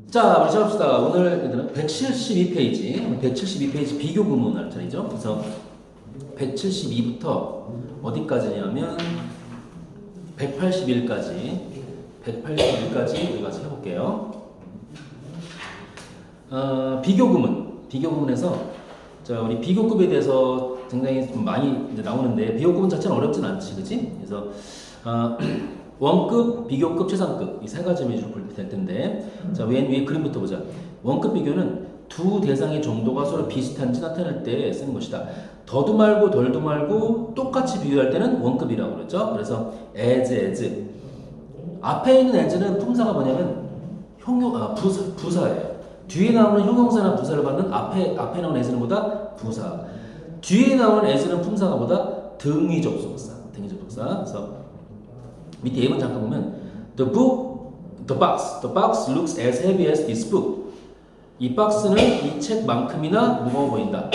자, 우리 시작합시다. 오늘 172페이지, 172페이지 비교 구문 할 차례죠. 그래서 172부터 어디까지냐면 181까지, 181까지 우리 같이 해볼게요. 비교 구문, 비교 구문에서 자, 우리 비교급에 대해서 굉장히 좀 많이 이제 나오는데 비교 구문 자체는 어렵진 않지, 그렇지? 그래서 원급, 비교급, 최상급 이 세 가지 위주로 볼 될 텐데 자, 위에 그림부터 보자. 원급 비교는 두 대상의 정도가 서로 비슷한지 나타낼 때 쓰는 것이다. 더도 말고 덜도 말고 똑같이 비교할 때는 원급이라고 그러죠. 그래서 as 앞에 있는 as는 품사가 뭐냐면 부사예요. 뒤에 나오는 형용사나 부사를 받는 앞에 나오는 as는 뭐다? 부사. 뒤에 나오는 as는 품사가 뭐다? 등위 접속사. 그래서 밑에 예문 잠깐 보면 the box looks as heavy as this book. 이 박스는 이 책만큼이나 무거워 보인다.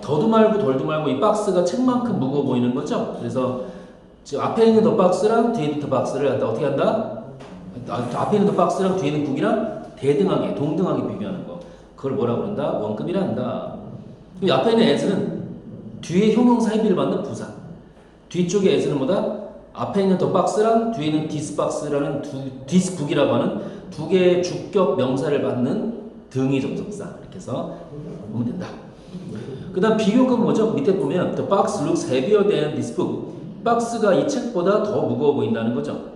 더도 말고 덜도 말고 이 박스가 책만큼 무거워 보이는 거죠. 그래서 지금 앞에 있는 the box랑 뒤에 있는 the box를 어떻게 한다? 앞에 있는 the box랑 뒤에 있는 book이랑 대등하게, 동등하게 비교하는 거. 그걸 뭐라고 그런다? 원급이라 한다. 그리고 앞에 있는 as는 뒤에 형용사 heavy를 받는 부사. 뒤쪽에 as는 뭐다? 앞에 있는 the box랑 뒤에 있는 this box라는 this book이라고 하는 두 개의 주격 명사를 받는 등위 접속사. 이렇게 해서 보면 된다. 그 다음 비교급은 뭐죠? 밑에 보면 the box looks heavier than this book. 박스가 이 책보다 더 무거워 보인다는 거죠.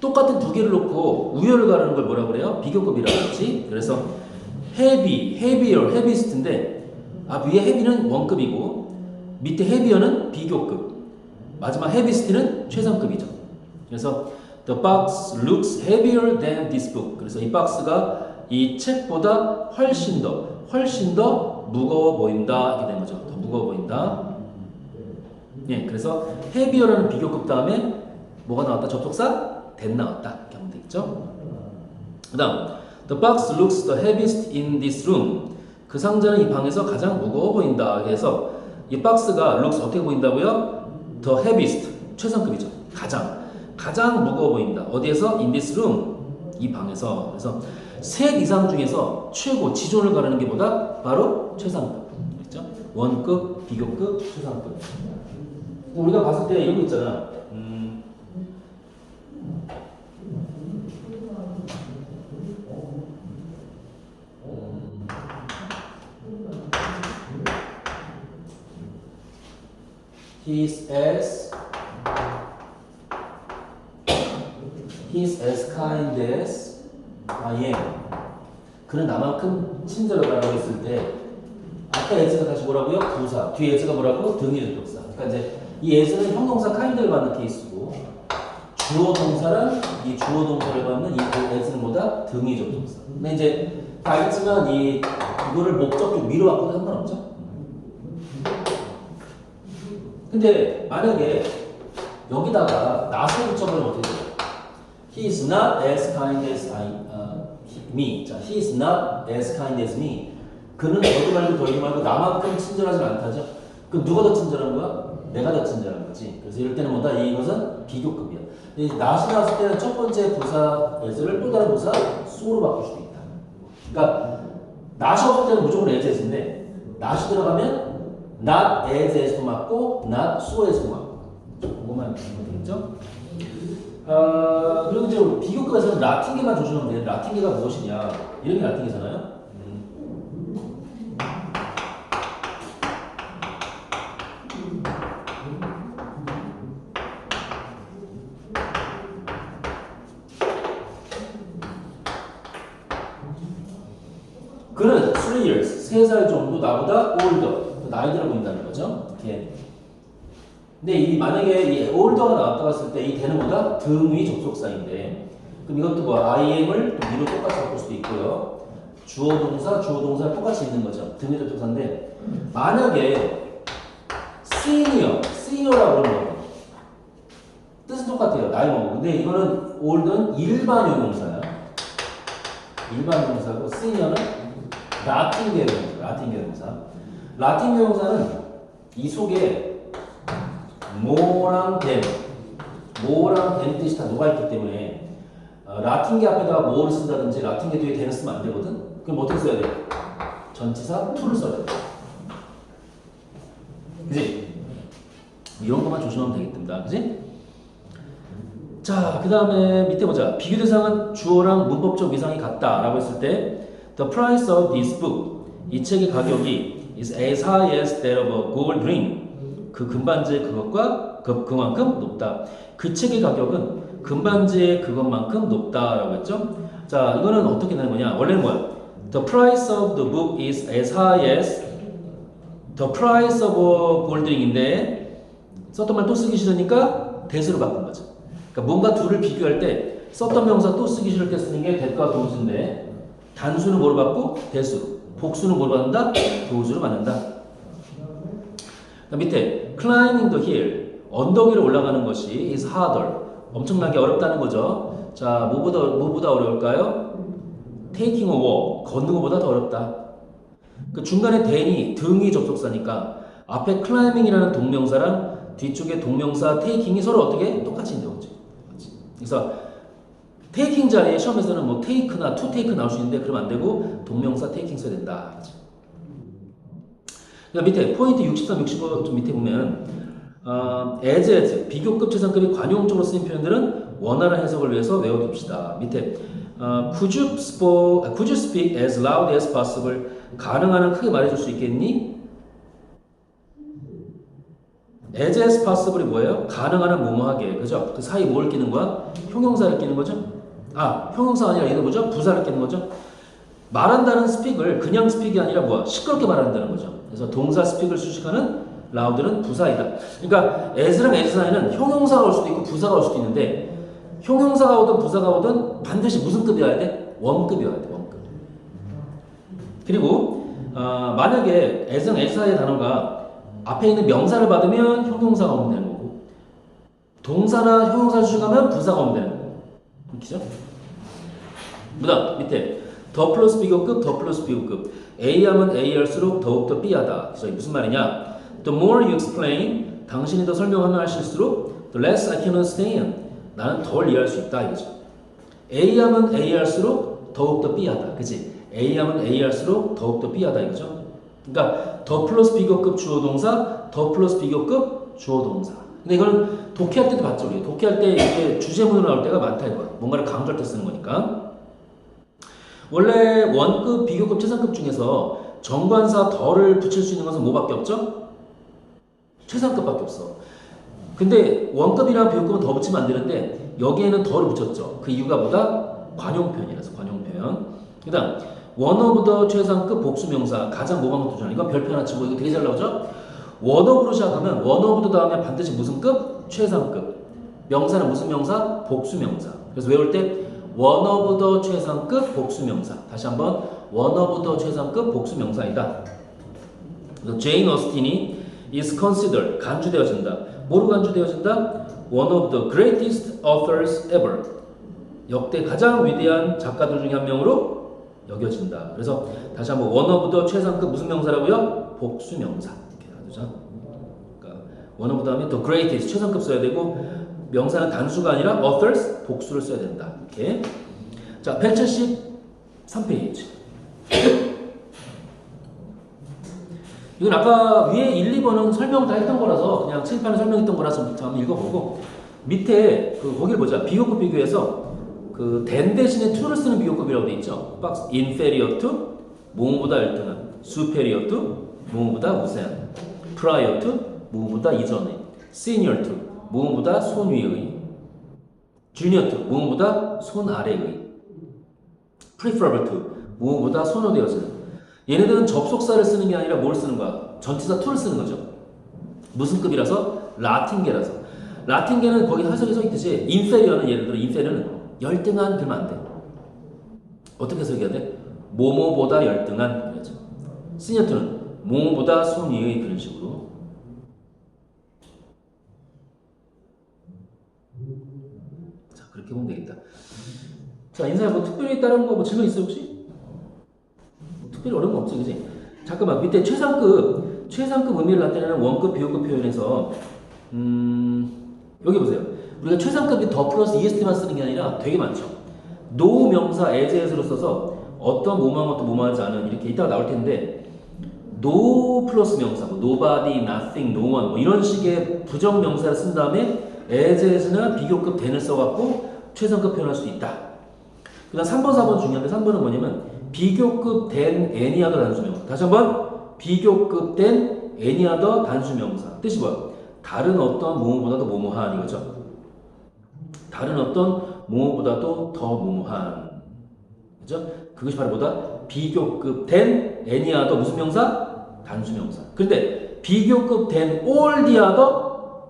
똑같은 두 개를 놓고 우열을 가르는 걸 뭐라고 그래요? 비교급이라고 하지. 그래서 heavier, heaviest인데 위에 heavy는 원급이고 밑에 heavier는 비교급. 마지막 heaviest는 최상급이죠. 그래서 the box looks heavier than this book. 그래서 이 박스가 이 책보다 훨씬 더 무거워 보인다. 이렇게 된 거죠. 더 무거워 보인다. 예, 그래서 heavier라는 비교급 다음에 뭐가 나왔다? 접속사 that 나왔다. 이렇게 하면 되겠죠. 그 다음 the box looks the heaviest in this room. 그 상자는 이 방에서 가장 무거워 보인다. 그래서 이 박스가 looks 어떻게 보인다고요? The heaviest, 최상급이죠. 가장 무거워 보인다. 어디에서? In this room, 이 방에서. 그래서 셋 이상 중에서 최고, 지존을 가르는 게 뭐다? 바로 최상급. 그렇죠? 원급, 비교급, 최상급. 우리가 봤을 때 이런 거 있잖아. He's as kind as I am. 그는 나만큼 친절하다고 했을 때 아까 as가 다시 뭐라고요? 부사. 뒤에 as가 뭐라고? 등위 접속사. 그러니까 이제 이 as는 형동사 kind를 받는 케이스고 주어 동사랑 이 주어 동사를 받는 이 as는 뭐다? 등위 접속사. 근데 이제 다 알겠지만 이거를 목적격 위로 바꿔도 상관없죠? 근데 만약에 여기다가 not을 붙여버리면 어떻게 돼요? He is not as kind as me. 자, he is not as kind as me. 그는 더도 말고 덜도 말고 나만큼 친절하지 않다죠. 그럼 누가 더 친절한 거야? 내가 더 친절한 거지. 그래서 이럴 때는 뭐다? 이것은 비교급이야. not이 나왔을 때는 첫 번째 부사 as를 또 다른 부사 so로 바꿀 수도 있다. 그러니까 not이 없을 때는 무조건 as인데 not이 들어가면 not as as도 맞고 not so as도 맞고 그것만 보시면 되겠죠? 그리고 이제 비교급에서는 라틴계만 조심하면 돼요. 라틴계가 무엇이냐? 이런 게 라틴계잖아요. 그는 3 years, 3살 정도 나보다 older, 나이 들어 보인다는 거죠. 이렇게. 근데 만약에 이 older가 나왔다고 했을 때 이 대는 뭐다? 등위 접속사인데 그럼 이것도 뭐 IM을 또 위로 똑같이 바꿀 수도 있고요. 주어 동사 똑같이 있는 거죠. 등위 접속사인데 만약에 senior라고 그러면 뜻은 똑같아요. 나이 먹고. 근데 이거는 older는 일반 형용사야. 일반 형용사고 senior는 라틴계 형용사. 라틴 형용사는 이 속에 more랑 than 뜻이 다 녹아있기 때문에 라틴계 앞에다가 뭐를 쓴다든지 라틴계 뒤에 대는 쓰면 안 되거든? 그럼 어떻게 써야 돼? 전치사 to를 써야 돼. 그지? 이런 것만 조심하면 되겠습니다. 그지? 자, 그 다음에 밑에 보자. 비교 대상은 주어랑 문법적 위상이 같다라고 했을 때 The price of this book, 이 책의 가격이 is as high as that of a gold ring. 그 금반지의 그것과 그만큼 높다. 그 책의 가격은 금반지의 그것만큼 높다라고 했죠. 자, 이거는 어떻게 되는 거냐? 원래는 뭐야? The price of the book is as high as the price of a gold ring인데 썼던 말 또 쓰기 싫으니까 대수로 바꾼 거죠. 그러니까 뭔가 둘을 비교할 때 썼던 명사 또 쓰기 싫을 때 쓰는 게 대가 도수인데 단수는 뭐로 받고? 대수로. 복수는 뭐로 받는다? 도수로 받는다. 밑에 climbing the hill, 언덕 위로 올라가는 것이 is harder, 엄청나게 어렵다는 거죠. 자, 뭐보다 어려울까요? taking a walk, 걷는 것보다 더 어렵다. 그 중간에 then이 등이 접속사니까 앞에 climbing이라는 동명사랑 뒤쪽에 동명사 taking이 서로 어떻게? 똑같이 있는 거죠. 그래서 taking 자리에 시험에서는 뭐 take나 to take 나올 수 있는데 그러면 안 되고 동명사 taking 써야 된다. 밑에 포인트 63, 65 좀 밑에 보면 as, 비교급, 최상급이 관용적으로 쓰인 표현들은 원활한 해석을 위해서 외워둡시다. 밑에 could you speak as loud as possible? 가능한 한 크게 말해줄 수 있겠니? as possible이 뭐예요? 가능한 한 뭐뭐하게, 그죠? 그 사이 뭘 끼는 거야? 형용사를 끼는 거죠? 형용사가 아니라 얘는 뭐죠? 부사를 끼는 거죠? 말한다는 speak을 그냥 speak이 아니라 뭐야? 시끄럽게 말한다는 거죠. 그래서 동사 speak을 수식하는 loud는 부사이다. 그러니까 as랑 as 사이는 형용사가 올 수도 있고 부사가 올 수도 있는데 형용사가 오든 부사가 오든 반드시 무슨 급이어야 돼? 원급이어야 돼. 원급. 그리고 만약에 as랑 as 사이의 단어가 앞에 있는 명사를 받으면 형용사가 오면 되는 거고 동사나 형용사를 수식하면 부사가 오면 되는 거고. 그렇죠? 그다음 밑에 더 플러스 비교급, 더 플러스 비교급. A 하면 A 할수록 더욱더 B하다. 그래서 무슨 말이냐? The more you explain, 당신이 더 설명하면 하실수록 the less I can understand. 나는 덜 이해할 수 있다 이거죠. A 하면 A 할수록 더욱더 B하다. 그치? A 하면 A 할수록 더욱더 B하다 이거죠. 그러니까 더 플러스 비교급 주어 동사, 더 플러스 비교급 주어 동사. 근데 이거는 독해할 때도 봤죠. 우리 독해할 때 이게 주제문으로 나올 때가 많다 이거. 뭔가를 강조할 때 쓰는 거니까. 원래 원급, 비교급, 최상급 중에서 정관사 덜을 붙일 수 있는 것은 뭐밖에 없죠? 최상급밖에 없어. 근데 원급이랑 비교급은 더 붙이면 안 되는데 여기에는 덜을 붙였죠. 그 이유가 뭐다? 관용표현이라서 관용표현. 그 다음 원어부더 최상급 복수명사 가장 모방급 도전. 이건 별표 하나 치고 이거 되게 잘 나오죠? 원어부로 시작하면 원어부터 다음에 반드시 무슨 급? 최상급. 명사는 무슨 명사? 복수명사. 그래서 외울 때 one of the 최상급 복수명사. 다시 한번 one of the 최상급 복수명사이다. 제인 어스틴이 is considered 간주되어진다. 뭐로 간주되어진다? One of the greatest authors ever. 역대 가장 위대한 작가들 중에 한 명으로 여겨진다. 그래서 다시 한번 one of the 최상급 무슨 명사라고요? 복수명사. 이렇게 놔두자. 그러니까 one of 다음에 the greatest 최상급 써야 되고 명사는 단수가 아니라 authors 복수를 써야 된다. 이렇게. 자, 173페이지. 이건 아까 위에 1, 2번은 설명 다 했던 거라서 그냥 칠판에 설명했던 거라서 한번 읽어보고 밑에 거기를 보자. 비교급 비교해서 than 대신에 to를 쓰는 비교급이라고 돼 있죠. 박스 inferior to 뭐뭐보다 열등한, superior to 뭐뭐보다 우세한, prior to 뭐뭐보다 이전에, senior to 뭐뭐보다 손 위의, junior to 뭐뭐보다 손 아래의, preferable to 뭐뭐보다 선호되어지는. 얘네들은 접속사를 쓰는 게 아니라 뭘 쓰는 거야? 전치사 to를 쓰는 거죠. 무슨 급이라서? 라틴계라서. 라틴계는 거기 해석이 써 있듯이 inferior는 예를 들어 inferior는 열등한 그러면 안 돼. 어떻게 해석해야 돼? 뭐뭐보다 열등한 그렇죠. senior to는 뭐뭐보다 손 위의 그런 식으로. 자, 그렇게 보면 되겠다. 자, 인사야 뭐 특별히 다른 거 뭐 질문 있어 혹시? 특별히 어려운 거 없지, 그지? 잠깐만, 밑에 최상급 의미를 나타내는 원급, 비호급 표현에서 여기 보세요. 우리가 최상급이 더 플러스 EST만 쓰는 게 아니라 되게 많죠. no 명사 as로 써서 어떤 뭐뭐한 것도 뭐뭐하지 않은 이렇게 이따가 나올 텐데 no 플러스 명사, 뭐 nobody, nothing, no one 뭐 이런 식의 부정 명사를 쓴 다음에 as나 비교급 then을 써갖고 최상급 표현할 수 있다. 그 다음 3번, 4번 중요한데 3번은 뭐냐면 비교급 than any other 단수명사. 다시 한번 비교급 than any other 단수명사. 뜻이 뭐야? 다른 어떤 뭐뭐보다도 뭐뭐한 이거죠. 다른 어떤 뭐뭐보다도 더 뭐뭐한. 그죠? 그것이 바로 뭐다? 비교급 than any other 무슨 명사? 단수명사. 그런데 비교급 than all the other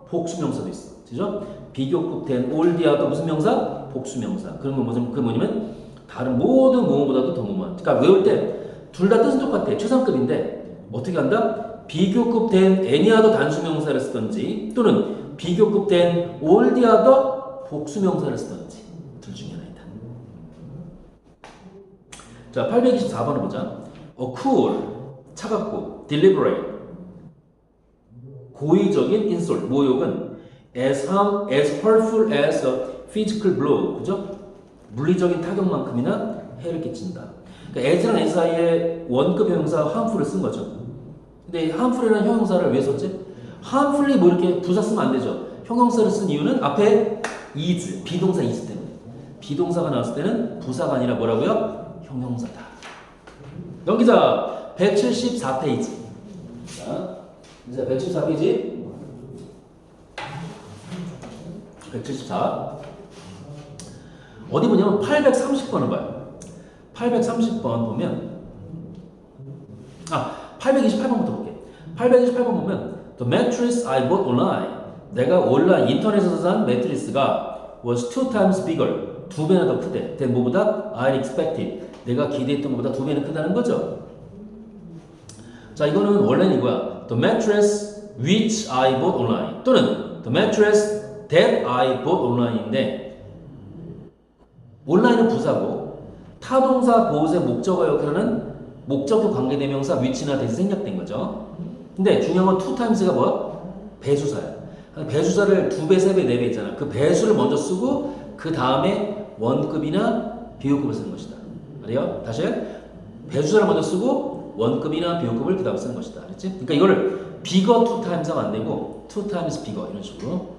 복수명사도 있어. 그죠? 비교급 than all the other 무슨 명사? 복수명사. 그런 건 뭐냐면 다른 모든 뭐뭐보다도 더 뭐뭐한. 그러니까 외울 때 둘 다 뜻은 똑같아. 최상급인데 어떻게 한다? 비교급 된 any other 단수명사를 쓰든지 또는 비교급 된 all the other 복수명사를 쓰든지 둘 중에 하나이다. 자, 824번을 보자. cool, 차갑고 deliberate, 고의적인 insult, 모욕은 as hurtful as a physical blow, 그죠? 물리적인 타격만큼이나 해를 끼친다. 그러니까 as랑 s 사이에 원급 형용사 harmful을 쓴 거죠. 근데 harmful이라는 형용사를 왜 썼지? harmfully 뭐 이렇게 부사 쓰면 안 되죠. 형용사를 쓴 이유는 앞에 is, 비동사 is 때문에. 비동사가 나왔을 때는 부사가 아니라 뭐라고요? 형용사다. 넘기자. 174페이지. 자, 이제 174페이지. 174. 어디 보냐면 830번을 봐요. 830번 보면 828번부터 볼게. 828번 보면 The mattress I bought online. 내가 온라인 인터넷에서 산 매트리스가 was 2 times bigger. 2배나 더 크대. than 뭐보다? I expected. 내가 기대했던 것보다 2배는 크다는 거죠. 자, 이거는 원래는 이거야. The mattress which I bought online 또는 The mattress that I bought online인데 온라인은 부사고 타동사 보호의 목적어 역할은 목적어 관계대명사 which나 that이 생략된 거죠. 근데 중요한 건 2 times가 뭐야? 배수사야. 배수사를 2배, 3배, 4배 있잖아. 그 배수를 먼저 쓰고 그 다음에 원급이나 비교급을 쓰는 것이다. 알아요? 다시 배수사를 먼저 쓰고 원급이나 비교급을 그 다음 쓰는 것이다. 알았지? 그러니까 이거를 bigger 2 times 하면 안 되고 2 times bigger 이런 식으로.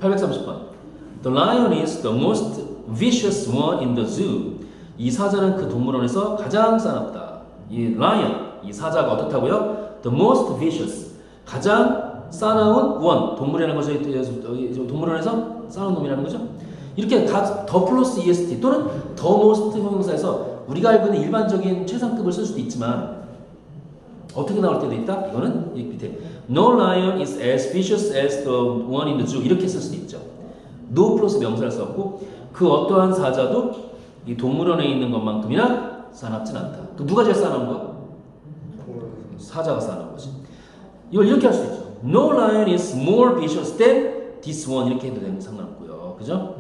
830번. The lion is the most vicious one in the zoo. 이 사자는 그 동물원에서 가장 싸납다. 이 lion, 이 사자가 어떻다고요? The most vicious. 가장 싸나운 one. 동물이라는 것에 동물원에서 싸나운 놈이라는 거죠. 이렇게 더 플러스 est 또는 the most 형용사에서 우리가 알고 있는 일반적인 최상급을 쓸 수도 있지만 어떻게 나올 때도 있다? 이거는 이 밑에 No lion is as vicious as the one in the zoo. 이렇게 쓸 수도 있죠. No 플러스 명사를 썼고 그 어떠한 사자도 이 동물원에 있는 것만큼이나 싸납진 않다. 그 누가 제일 싸나운 거야? 사자가 싸나운 거지. 이걸 이렇게 할 수 있죠. No lion is more vicious than this one. 이렇게 해도 되는 상관없고요. 그죠?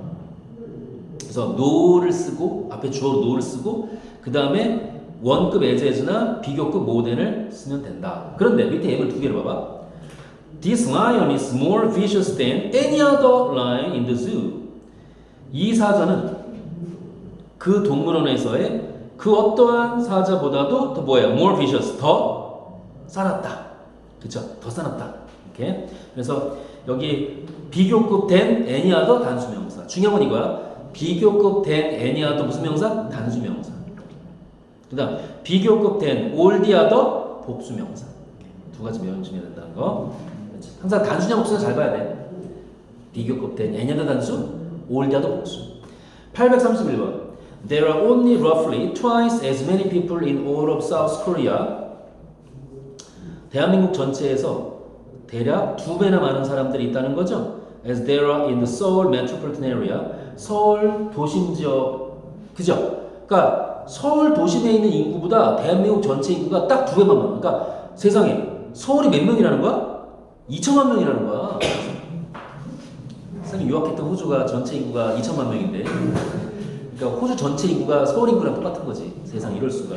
그래서 no를 쓰고 앞에 주어로 no를 쓰고 그 다음에 원급 as나 비교급 more than을 쓰면 된다. 그런데 밑에 M을 두 개를 봐봐. This lion is more vicious than any other lion in the zoo. 이 사자는 그 동물원에서의 그 어떠한 사자보다도 더 뭐예요? More vicious, 더 싸납다. 그쵸? 더 싸납다. 이렇게. 그래서 여기 비교급 된 any other 단수명사. 중요한 건 이거야. 비교급 된 any other 무슨 명사? 단수명사. 그 다음 비교급 된 all the other 복수명사. 두 가지 외워주셔야 된다는 거. 항상 단수냐 복수냐 잘 봐야 돼. 비교급 된 any other 단수, all the other 복수. 831번. There are only roughly twice as many people in all of South Korea. 대한민국 전체에서 대략 2배나 많은 사람들이 있다는 거죠. As there are in the Seoul metropolitan area. 서울 도심 지역, 그죠? 그러니까 서울 도심에 있는 인구보다 대한민국 전체 인구가 딱 2배만 많아. 그러니까 세상에 서울이 몇 명이라는 거야? 2천만 명이라는 거야. 쌤이 유학했던 호주가 전체 인구가 2천만 명인데, 그러니까 호주 전체 인구가 서울 인구랑 똑같은 거지. 세상 이럴 수가.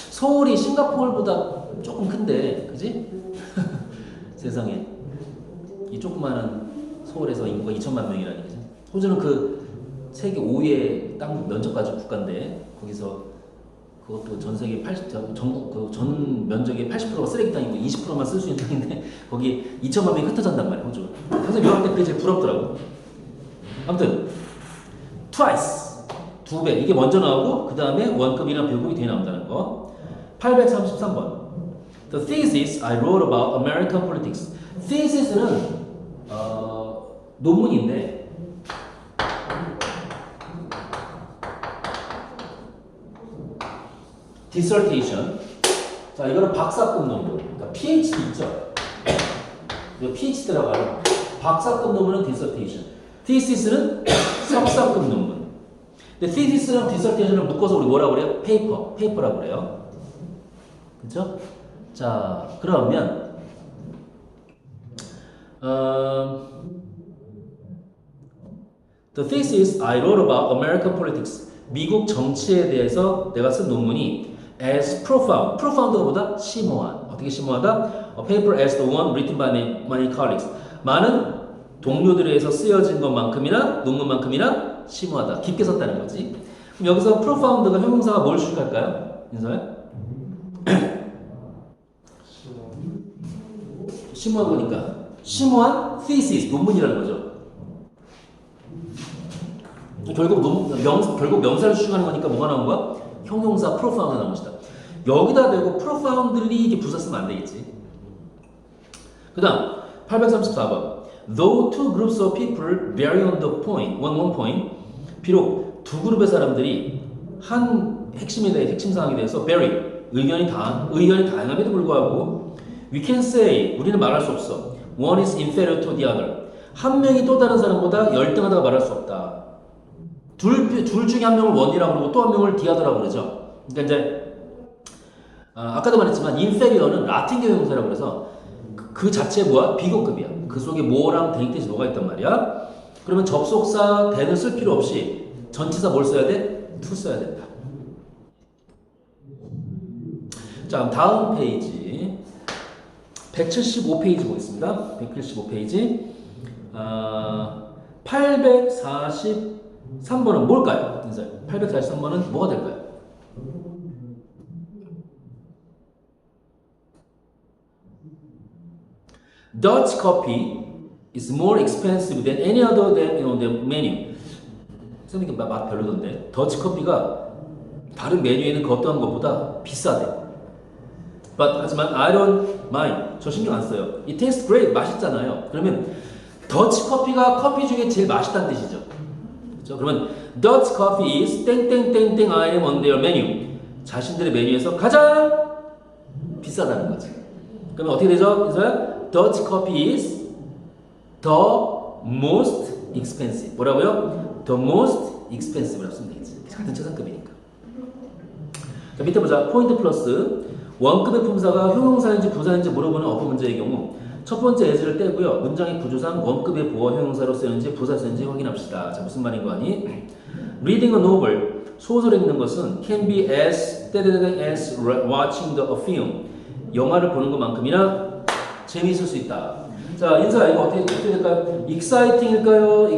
서울이 싱가포르보다 조금 큰데, 그지? 세상에 이 조그마한 서울에서 인구가 2천만 명이라니, 그지? 호주는 그 세계 5위의 땅 면적 가진 국가인데 거기서 그것도 전 세계 80, 전국 전 면적의 80%가 쓰레기 땅이고 20%만 쓸 수 있는 땅인데 거기 2천만 명이 흩어졌단 말이야, 호주. 선생님 명할 때 그게 제일 부럽더라고. 아무튼 twice 2배 이게 먼저 나오고 그 다음에 원급이나 배급이 뒤에 나온다는 거. 833번. The thesis I wrote about American politics. thesis는 논문인데 dissertation. 자, 이거는 박사급 논문. 그러니까 PhD 있죠. 이거 PhD라고 하죠. 박사급 논문은 dissertation. thesis는 석사급 논문. 근데 thesis랑 dissertation을 묶어서 우리 뭐라고 그래요? paper라고 그래요. 그죠? 자, 그러면 The thesis I wrote about American politics. 미국 정치에 대해서 내가 쓴 논문이 as profound. profound가 보다 심오한. 어떻게 심오하다? A paper as the one written by many colleagues. 많은 동료들에 의해서 쓰여진 것만큼이나 논문만큼이나 심오하다. 깊게 썼다는 거지. 그럼 여기서 profound가 형용사가 뭘 추측할까요? 인서야? 심오한 거니까 심오한 thesis 논문이라는 거죠. 결국 명사를 추측하는 거니까 뭐가 나온 거야? 형용사 profound가 나온 것이다. 여기다 대고 profoundly 이게 부사 쓰면 안 되겠지. 그 다음 834번. Though two groups of people vary on the point, one point, 비록 두 그룹의 사람들이 한 핵심 사항에 대해서 vary, 의견이 다양함에도 불구하고 we can say, 우리는 말할 수 없어. One is inferior to the other. 한 명이 또 다른 사람보다 열등하다고 말할 수 없다. 둘 중에 한 명을 원이라고 그러고 또 한 명을 디아더라고 그러죠. 그러니까 이제 아까도 말했지만 inferior는 라틴계 형용사라고 그래서 그 자체에 뭐야? 비교급이야. 그 속에 뭐랑 대입돼서 뭐가 있단 말이야. 그러면 접속사 then을 쓸 필요 없이 전치사 뭘 써야 돼? to 써야 된다. 자, 다음 페이지 175페이지 보겠습니다. 175페이지 843번은 뭘까요? 843번은 뭐가 될까요? Dutch coffee is more expensive than any other than on the menu. 선생님 맛 별로던데. 더치 커피가 다른 메뉴에는 그 어떠한 것보다 비싸대. But 하지만 I don't mind. 저 신경 안 써요. It tastes great. 맛있잖아요. 그러면 더치 커피가 커피 중에 제일 맛있다는 뜻이죠. 그렇죠? 그러면 Dutch coffee is 땡땡땡땡 item on their menu. 자신들의 메뉴에서 가장 비싸다는 거지. 그러면 어떻게 되죠? 그래서 Dutch coffee is the most expensive. 뭐라고요? The most expensive라고 쓰면 되겠지. 같은 최상급이니까. 자, 밑에 보자. 포인트 플러스. 원급의 품사가 형용사인지 부사인지 물어보는 어법 문제의 경우 첫 번째 as를 떼고요. 문장의 구조상 원급의 보어 형용사로 쓰는지 부사 쓰는지 확인합시다. 자, 무슨 말인 거 아니? Reading a novel. 소설을 읽는 것은 can be as watching a film. 영화를 보는 것만큼이나 재미있을 수 있다. 자, 인사 이거 어떻게 될까요? exciting일까요?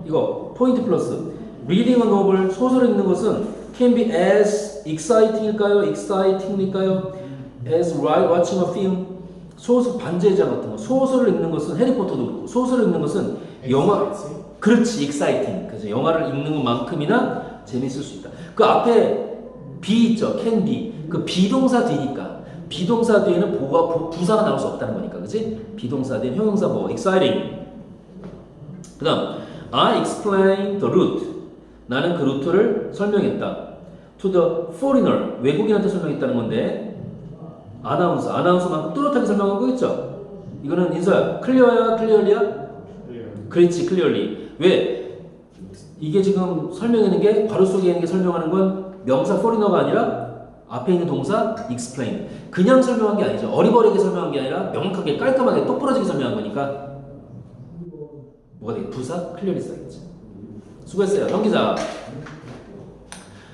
이거 포인트 플러스. Reading a novel. 소설을 읽는 것은 can be as exciting일까요? as watching a film. 소설 반제장 같은 거. 소설을 읽는 것은 해리포터도 그렇고 소설을 읽는 것은 영화. 그렇지, exciting. 그래서 영화를 읽는 것만큼이나 재미있을 수 있다. 그 앞에 be 있죠, can be. 그 비동사 뒤니까. 비동사 뒤에는 부사가 나올 수 없다는 거니까, 그치? 비동사 뒤에 형용사 뭐 exciting. 그 다음 I explained the route. 나는 그 루트를 설명했다. To the foreigner. 외국인한테 설명했다는 건데 아나운서만큼 또렷하게 설명한 거겠죠? 이거는 인서야. 클리어야? 그렇지, clearly. 왜? 이게 지금 설명하는 게 괄호 속에 있는 게 설명하는 건 명사 foreigner가 아니라 앞에 있는 동사 explain. 그냥 설명한 게 아니죠. 어리버리하게 설명한 게 아니라 명확하게 깔끔하게 똑부러지게 설명한 거니까 뭐가 되겠지? 부사 clearly 써야겠지. 수고했어요. 넘기자.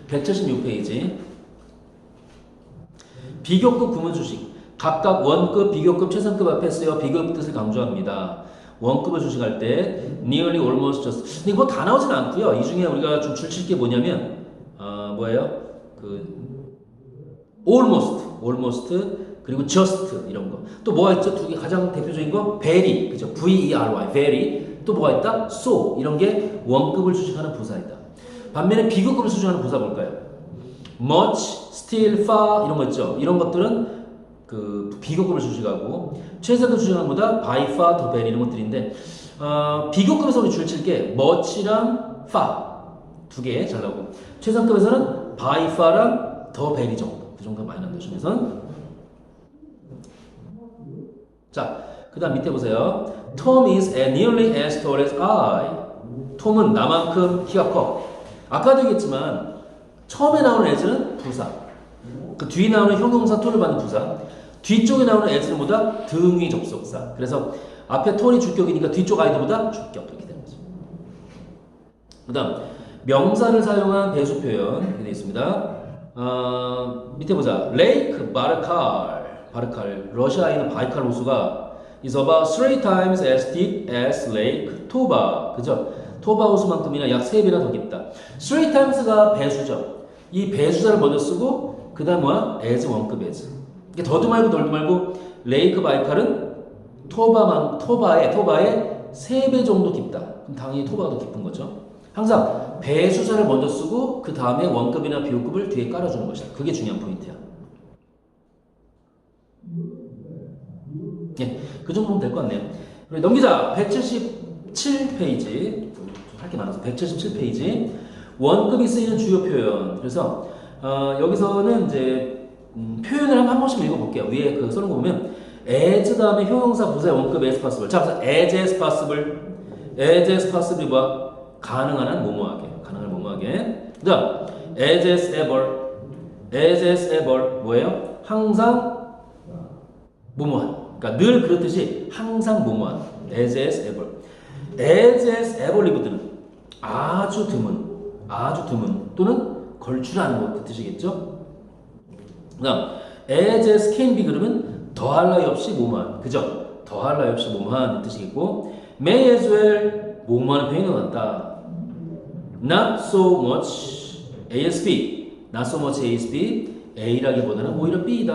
176페이지. 비교급 구문수식. 각각 원급, 비교급, 최상급 앞에 쓰여 비교급 뜻을 강조합니다. 원급을 주식할 때 nearly almost just. 근데 이거 다 나오진 않고요. 이 중에 우리가 좀 줄칠 게 뭐냐면 뭐예요? almost 그리고 just 이런 거. 또 뭐가 있죠? 두 개 가장 대표적인 거 very 그죠? V-E-R-Y very. 또 뭐가 있다? so 이런 게 원급을 주식하는 부사이다. 반면에 비급급을 수식하는 부사 뭘까요? much, still, far 이런 거 있죠. 이런 것들은 그 비급급을 수식하고 최상급 수식하는 것보다 by far 더 very 이런 것들인데 비급급에서 우리 줄칠 게 much랑 far 두 개 잘 나오고 최상급에서는 by far랑 더 very 정도 그 정도가 많이 나온다. 중에서는 자, 그 다음 밑에 보세요. Tom is nearly as tall as I. 톰은 나만큼 키가 커. 아까도 얘기했지만 처음에 나오는 as는 부사, 그 뒤에 나오는 형용사 to를 받는 부사, 뒤쪽에 나오는 as는 뭐다? 등위 접속사. 그래서 앞에 tall이 주격이니까 뒤쪽 I도보다 주격 이렇게 되는 거죠. 그 다음 명사를 사용한 배수 표현 이렇게 되어 있습니다. 밑에 보자. 레이크 바르칼 러시아에 있는 바이칼 호수가 is about 3 times as deep as Lake Toba. 그죠? 토바 호수만큼이나 약 3배나 더 깊다. 3 times가 배수죠. 이 배수자를 먼저 쓰고 그 다음 뭐야? as 원급 as. 그러니까 더도 말고 덜도 말고 레이크 바이칼은 토바의 3배 정도 깊다. 그럼 당연히 토바가 더 깊은 거죠. 항상 배수자를 먼저 쓰고 그 다음에 원급이나 비호급을 뒤에 깔아주는 것이다. 그게 중요한 포인트야. 예, 그 정도 보면 될 것 같네요. 그리고 넘기자. 177페이지. 할 게 많아서 177페이지. 원급이 쓰이는 주요 표현. 그래서 여기서는 이제 표현을 한 번씩 읽어볼게요. 위에 그 써놓은 거 보면 as 다음에 형용사 부사의 원급 as possible. 자, 그래서 as possible이 뭐야? 가능한 한 뭐뭐하게. 가능한 뭐뭐하게. 그 다음 as ever 뭐예요? 항상 뭐뭐한. 그러니까 늘 그렇듯이 항상 뭐뭐한. as ever lived는 아주 드문 또는 걸출한 것 그 뜻이겠죠? 그 다음 as can be 그러면 더할 나위 없이 뭐뭐한. 그죠? 더할 나위 없이 뭐뭐한 뜻이겠고 may as well 뭐뭐하는 표현이 나왔다. not so much ASB A라기보다는 오히려 B이다.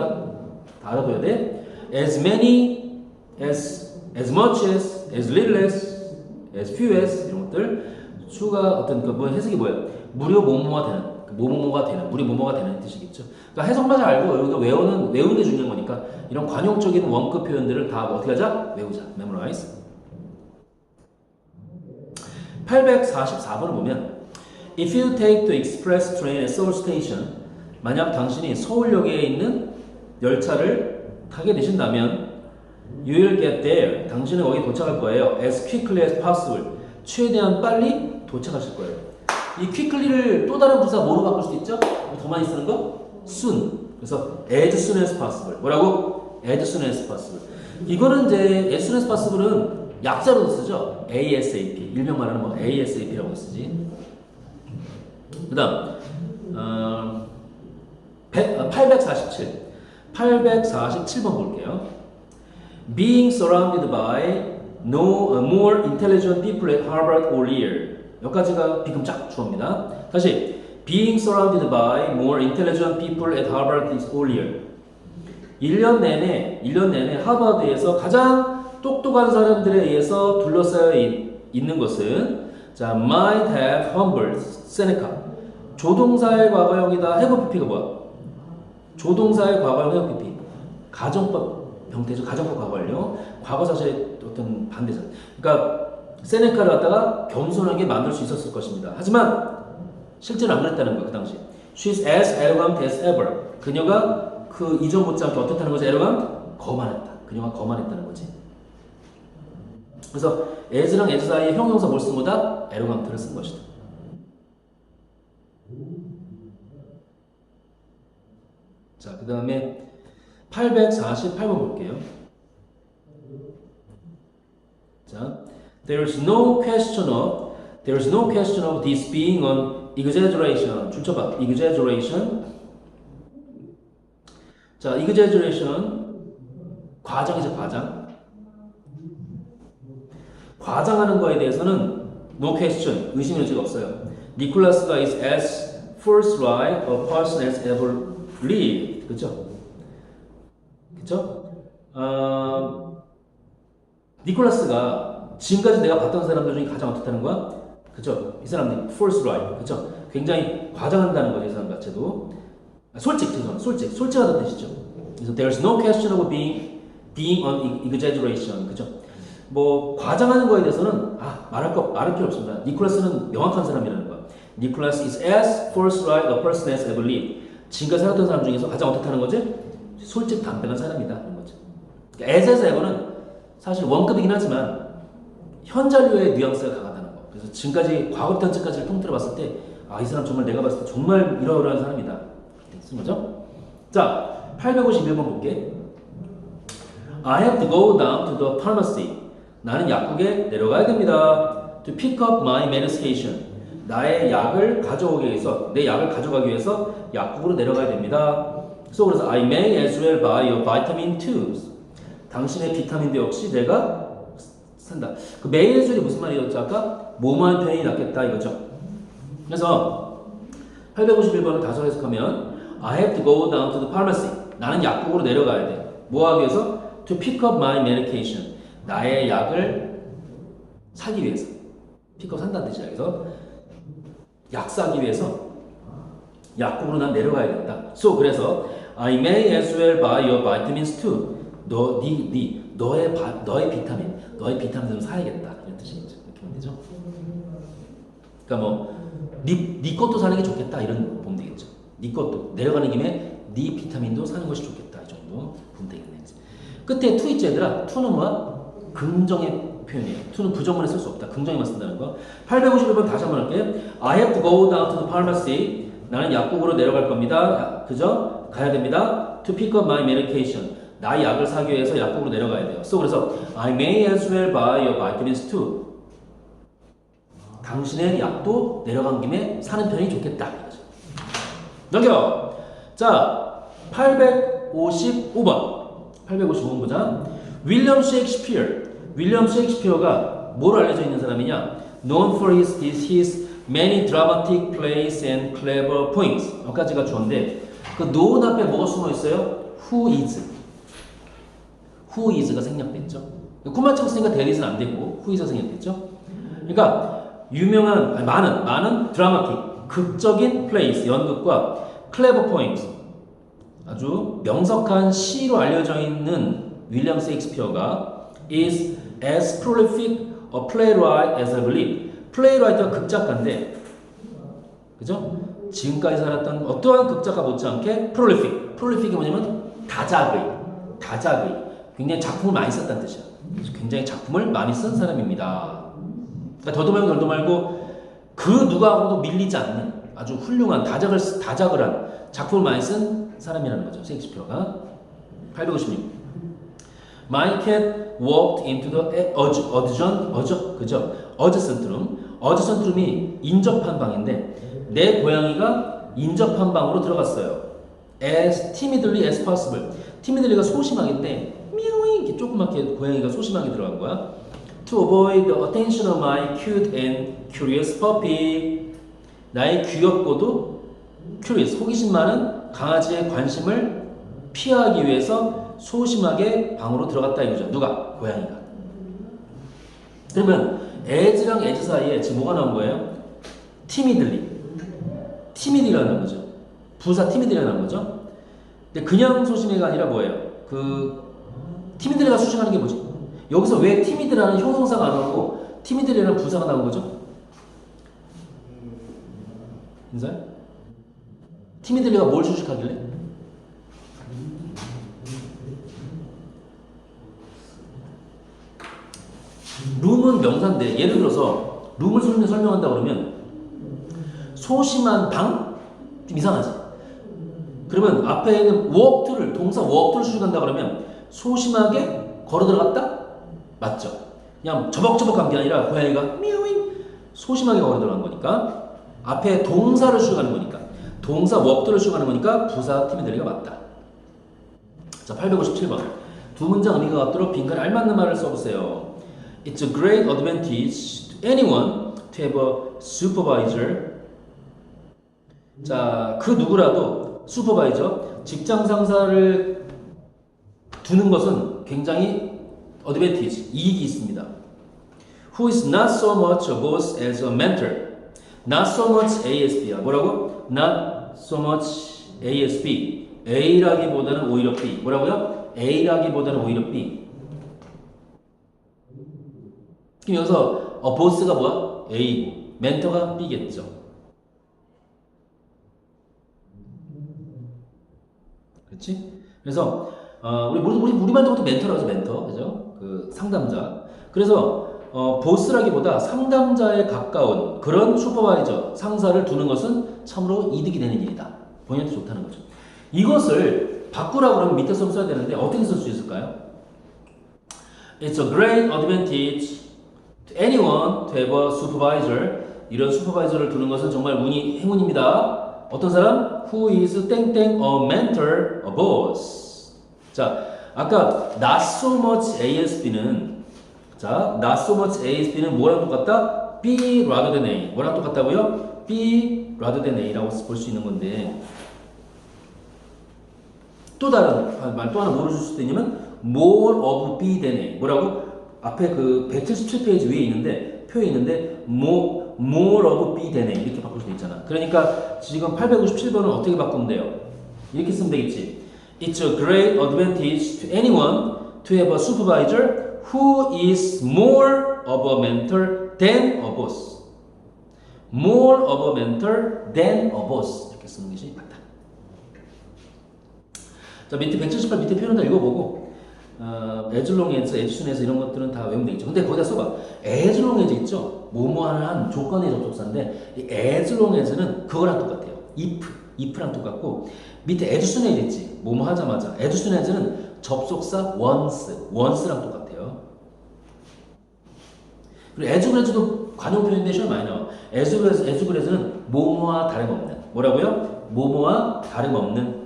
다 알아둬야 돼. as many as much as little as few as 이런 것들 수가 어떤 그 뭐 해석이 뭐예요? 무료 뭐뭐가 되는 무료 뭐뭐가 되는 뜻이겠죠. 그러니까 해석만 잘 알고 여기가 외우는 게 중요한 거니까 이런 관용적인 원급 표현들을 다 어떻게 하자? 외우자. memorize. 844번을 보면 If you take the express train at Seoul Station, 만약 당신이 서울역에 있는 열차를 타게 되신다면 You will get there. 당신은 거기 도착할 거예요. As quickly as possible. 최대한 빨리 도착하실 거예요. 이 quickly를 또 다른 부사 뭐로 바꿀 수도 있죠? 더 많이 쓰는 거? soon. 그래서 as soon as possible. 뭐라고? as soon as possible. 이거는 이제 as soon as possible은 약자로도 쓰죠. ASAP. 일명 말하는 뭐 ASAP라고 쓰지. 그 다음 847번 볼게요. Being surrounded by more intelligent people at Harvard all year. 여기까지가 비금짝 주어입니다. 다시 Being surrounded by more intelligent people at Harvard all year. 1년 내내 하버드에서 가장 똑똑한 사람들에 의해서 둘러싸여 있는 것은 자, might have humbled Seneca. 조동사의 과거형이다. 해부 PP가 뭐야? 조동사의 과거형 해부 PP. 가정법 형태죠. 가정법 과거 완료. 과거사실의 어떤 반대잖아. 그러니까 세네카를 갖다가 겸손하게 만들 수 있었을 것입니다. 하지만 실제로 안 그랬다는 거야. 그 당시. She's as arrogant as ever. 그녀가 그 이전 못지않게 어떻다는 거지? arrogant? 거만했다. 그녀가 거만했다는 거지. 그래서 as랑 as 사이에 형용사 뭘 쓴 거다? arrogant를 쓴 것이다. 자, 그 다음에 848번 볼게요. 자, there's no question of this being an exaggeration. 줄쳐봐. exaggeration. 자, exaggeration 과장이죠, 과장. 과장하는 거에 대해서는 no question, 의심의 여지가 없어요. 니콜라스가 is as forthright a person as ever lived. 그쵸? 그쵸? 니콜라스가 지금까지 내가 봤던 사람들 중에 가장 어떻다는 거야? 그쵸? 이 사람들이 forthright. 그쵸? 굉장히 과장한다는 거죠, 이 사람 자체도. 솔직하다는 뜻이죠. 그래서 there's no question of being on exaggeration. 그죠? 뭐 과장하는 거에 대해서는 말할 필요 없습니다. 니콜라스는 명확한 사람이라는 거야. Nicholas is as forthright a person as ever lived. 지금까지 살았던 사람 중에서 가장 어떻다는 거지? 솔직담백한 사람이다. 그런 거죠. 그러니까 as ever는 사실 원급이긴 하지만 현자료의 뉘앙스가 강하다는 거. 그래서 지금까지 과거부터 현재까지를 통틀어 봤을 때 이 사람 정말 내가 봤을 때 정말 이러이러한 사람이다. 쓴 거죠. 자, 851번 볼게. I have to go down to the pharmacy. 나는 약국에 내려가야 됩니다. To pick up my medication. 나의 약을 가져오기 위해서, 내 약을 가져가기 위해서 약국으로 내려가야 됩니다. 그래서 I may as well buy your vitamin too. 당신의 비타민도 역시 내가 산다. 그 may as well이 무슨 말이었죠? 아까 뭐뭐하는 편이 낫겠다 이거죠. 그래서 851번을 다시 해석하면 I have to go down to the pharmacy. 나는 약국으로 내려가야 돼. 뭐 하기 위해서? To pick up my medication. 나의 약을 사기 위해서. pick up 산다는 뜻이야. 그래서 약 사기 위해서 약국으로 난 내려가야 된다. So 그래서 I may as well buy your vitamins too. 너의 비타민, 너의 비타민을 사야겠다. 이런 뜻이겠죠. 이렇게 하면 되죠. 그러니까 뭐 네 것도 사는 게 좋겠다 이런 보면 되겠죠. 네 것도 내려가는 김에 네 비타민도 사는 것이 좋겠다 이 정도 보면 되겠네. 끝에 to 있지 얘들아. to는 뭐야? 긍정의 표현이에요. to는 부정문에 쓸 수 없다. 긍정에만 쓴다는 거. 851번 다시 한번 할게요. I have to go down to the pharmacy. 나는 약국으로 내려갈 겁니다. 그죠? 가야 됩니다. To pick up my medication. 나의 약을 사기 위해서 약국으로 내려가야 돼요. 그래서 I may as well buy your vitamins too. 당신의 약도 내려간 김에 사는 편이 좋겠다. 넘겨. 자, 855번. 855번 보자. 윌리엄 셰익스피어가 뭐로 알려져 있는 사람이냐? Known for his many dramatic plays and clever poems. 여기까지가 주어인데 그 known 앞에 뭐가 숨어 있어요? Who is가 생략됐죠. 꾸만 찍었으니까 there is는 안 되고 who is가 생략됐죠. 그러니까 유명한 많은 드라마틱 극적인 plays 연극과 clever poems 아주 명석한 시로 알려져 있는 윌리엄 셰익스피어가 is as prolific a playwright as I believe. 플레이라이트가 극작가인데, 그죠? 지금까지 살았던 어떠한 극작가 못지않게 prolific. prolific이 뭐냐면 다작의. 굉장히 작품을 많이 썼다는 뜻이야. 굉장히 작품을 많이 쓴 사람입니다. 그러니까 더도 말고 덜도 말고 그 누구하고도 밀리지 않는 아주 훌륭한 다작을 한 작품을 많이 쓴 사람이라는 거죠. 셰익스피어가. 856. My cat walked into the 어드센트룸이 인접한 방인데 내 고양이가 인접한 방으로 들어갔어요. As timidly as possible. timidly가 소심하게인데 미오잉 이렇게 조그맣게 고양이가 소심하게 들어간 거야. To avoid the attention of my cute and curious puppy. 나의 귀엽고도 curious, 호기심 많은 강아지의 관심을 피하기 위해서 소심하게 방으로 들어갔다 이거죠. 누가? 고양이가. 그러면 as랑 as 사이에 지금 뭐가 나온 거예요? timidly라는 거죠. 부사 timidly라는 거죠. 근데 그냥 소심해가 아니라 뭐예요? timidly가 수식하는 게 뭐지? 여기서 왜 timid라는 형용사가 안 나오고 timidly라는 부사가 나온 거죠? 인사요? timidly가 뭘 수식하길래? 룸은 명사인데 예를 들어서 룸을 설명한다 그러면 소심한 방? 좀 이상하지? 그러면 앞에 있는 walked를 동사 walked를 수식한다 그러면 소심하게 걸어 들어갔다? 맞죠? 그냥 저벅저벅한 게 아니라 고양이가 미오잉 소심하게 걸어 들어간 거니까 앞에 동사를 수식하는 거니까 동사 walked를 수식하는 거니까 부사 timidly가 맞다. 자, 857번 두 문장 의미가 같도록 빈칸에 알맞는 말을 써보세요. It's a great advantage to anyone to have a supervisor. 자, 그 누구라도 슈퍼바이저, 직장 상사를 두는 것은 굉장히 advantage, 이익이 있습니다. Who is not so much a boss as a mentor. Not so much ASB야. 뭐라고? Not so much ASB. A라기보다는 오히려 B. 뭐라고요? A라기보다는 오히려 B. 그럼 여기서 보스가 뭐야? A고 멘토가 B겠죠. 그렇지? 그래서 우리 말도 멘토라고 하죠. 멘토. 그죠? 그 상담자. 그래서 보스라기보다 상담자에 가까운 그런 슈퍼바이저, 상사를 두는 것은 참으로 이득이 되는 일이다. 본인한테 좋다는 거죠. 이것을 바꾸라고 그러면 밑에 써야 되는데 어떻게 쓸 수 있을까요? It's a great advantage to anyone to have a supervisor. 이런 슈퍼바이저를 두는 것은 정말 행운입니다. 어떤 사람? Who is 땡땡 a mentor, a boss. 자, 아까 not so much ASB는 not so much ASB는 뭐랑 똑같다? B rather than A. 뭐랑 똑같다고요? B rather than A라고 볼 수 있는 건데 또 다른 말 또 하나 뭐를 줄 수도 있냐면 more of B than A. 뭐라고? 앞에 그 177페이지 위에 있는데 표에 있는데 more of B than A 이렇게 바꿀 수도 있잖아. 그러니까 지금 857번은 어떻게 바꾸면 돼요? 이렇게 쓰면 되겠지. It's a great advantage to anyone to have a supervisor who is more of a mentor than a boss. More of a mentor than a boss. 이렇게 쓰는 것이 맞다. 자, 밑에 178 밑에 표현 다 읽어보고 as long as, as soon as 이런 것들은 다 외우면 되겠죠. 근데 거기다 써봐. as long as 있죠? 뭐뭐하는 조건의 접속사인데 이 as long as는 그거랑 똑같아요. if랑 똑같고 밑에 as soon as 있지? 뭐뭐 하자마자. as soon as는 접속사 once랑 똑같아요. 그리고 as 그래서도 관용 표현인데 시험 많이 나와. as 그래서는 뭐뭐와 다름없는. 뭐라고요? 뭐뭐와 다름없는.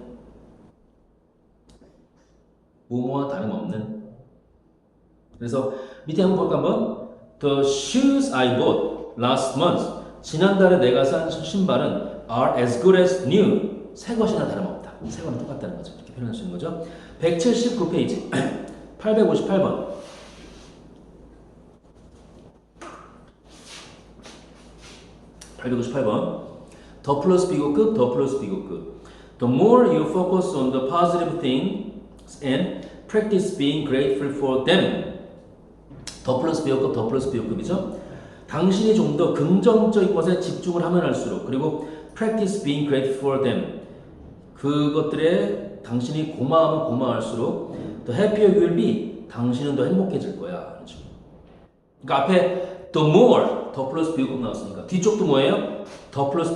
뭐뭐와 다름없는. 그래서 밑에 한번 볼까 한번. The shoes I bought last month. 지난달에 내가 산 신발은 are as good as new. 새 것이나 다름없다. 새 거는 똑같다는 거죠. 이렇게 표현할 수 있는 거죠. 179페이지 858번. 더 플러스 비교급, 더 플러스 비교급. The more you focus on the positive things and practice being grateful for them. 더 플러스 비교급, 더 플러스 비교급이죠. 당신이 좀 더 긍정적인 것에 집중을 하면 할수록 그리고 practice being grateful for them. 그것들에 당신이 고마우면 고마울수록 the happier you will be. 당신은 더 행복해질 거야. 그러니까 앞에 the more, 더 플러스 비교급 나왔으니까 뒤쪽도 뭐예요? 더 플러스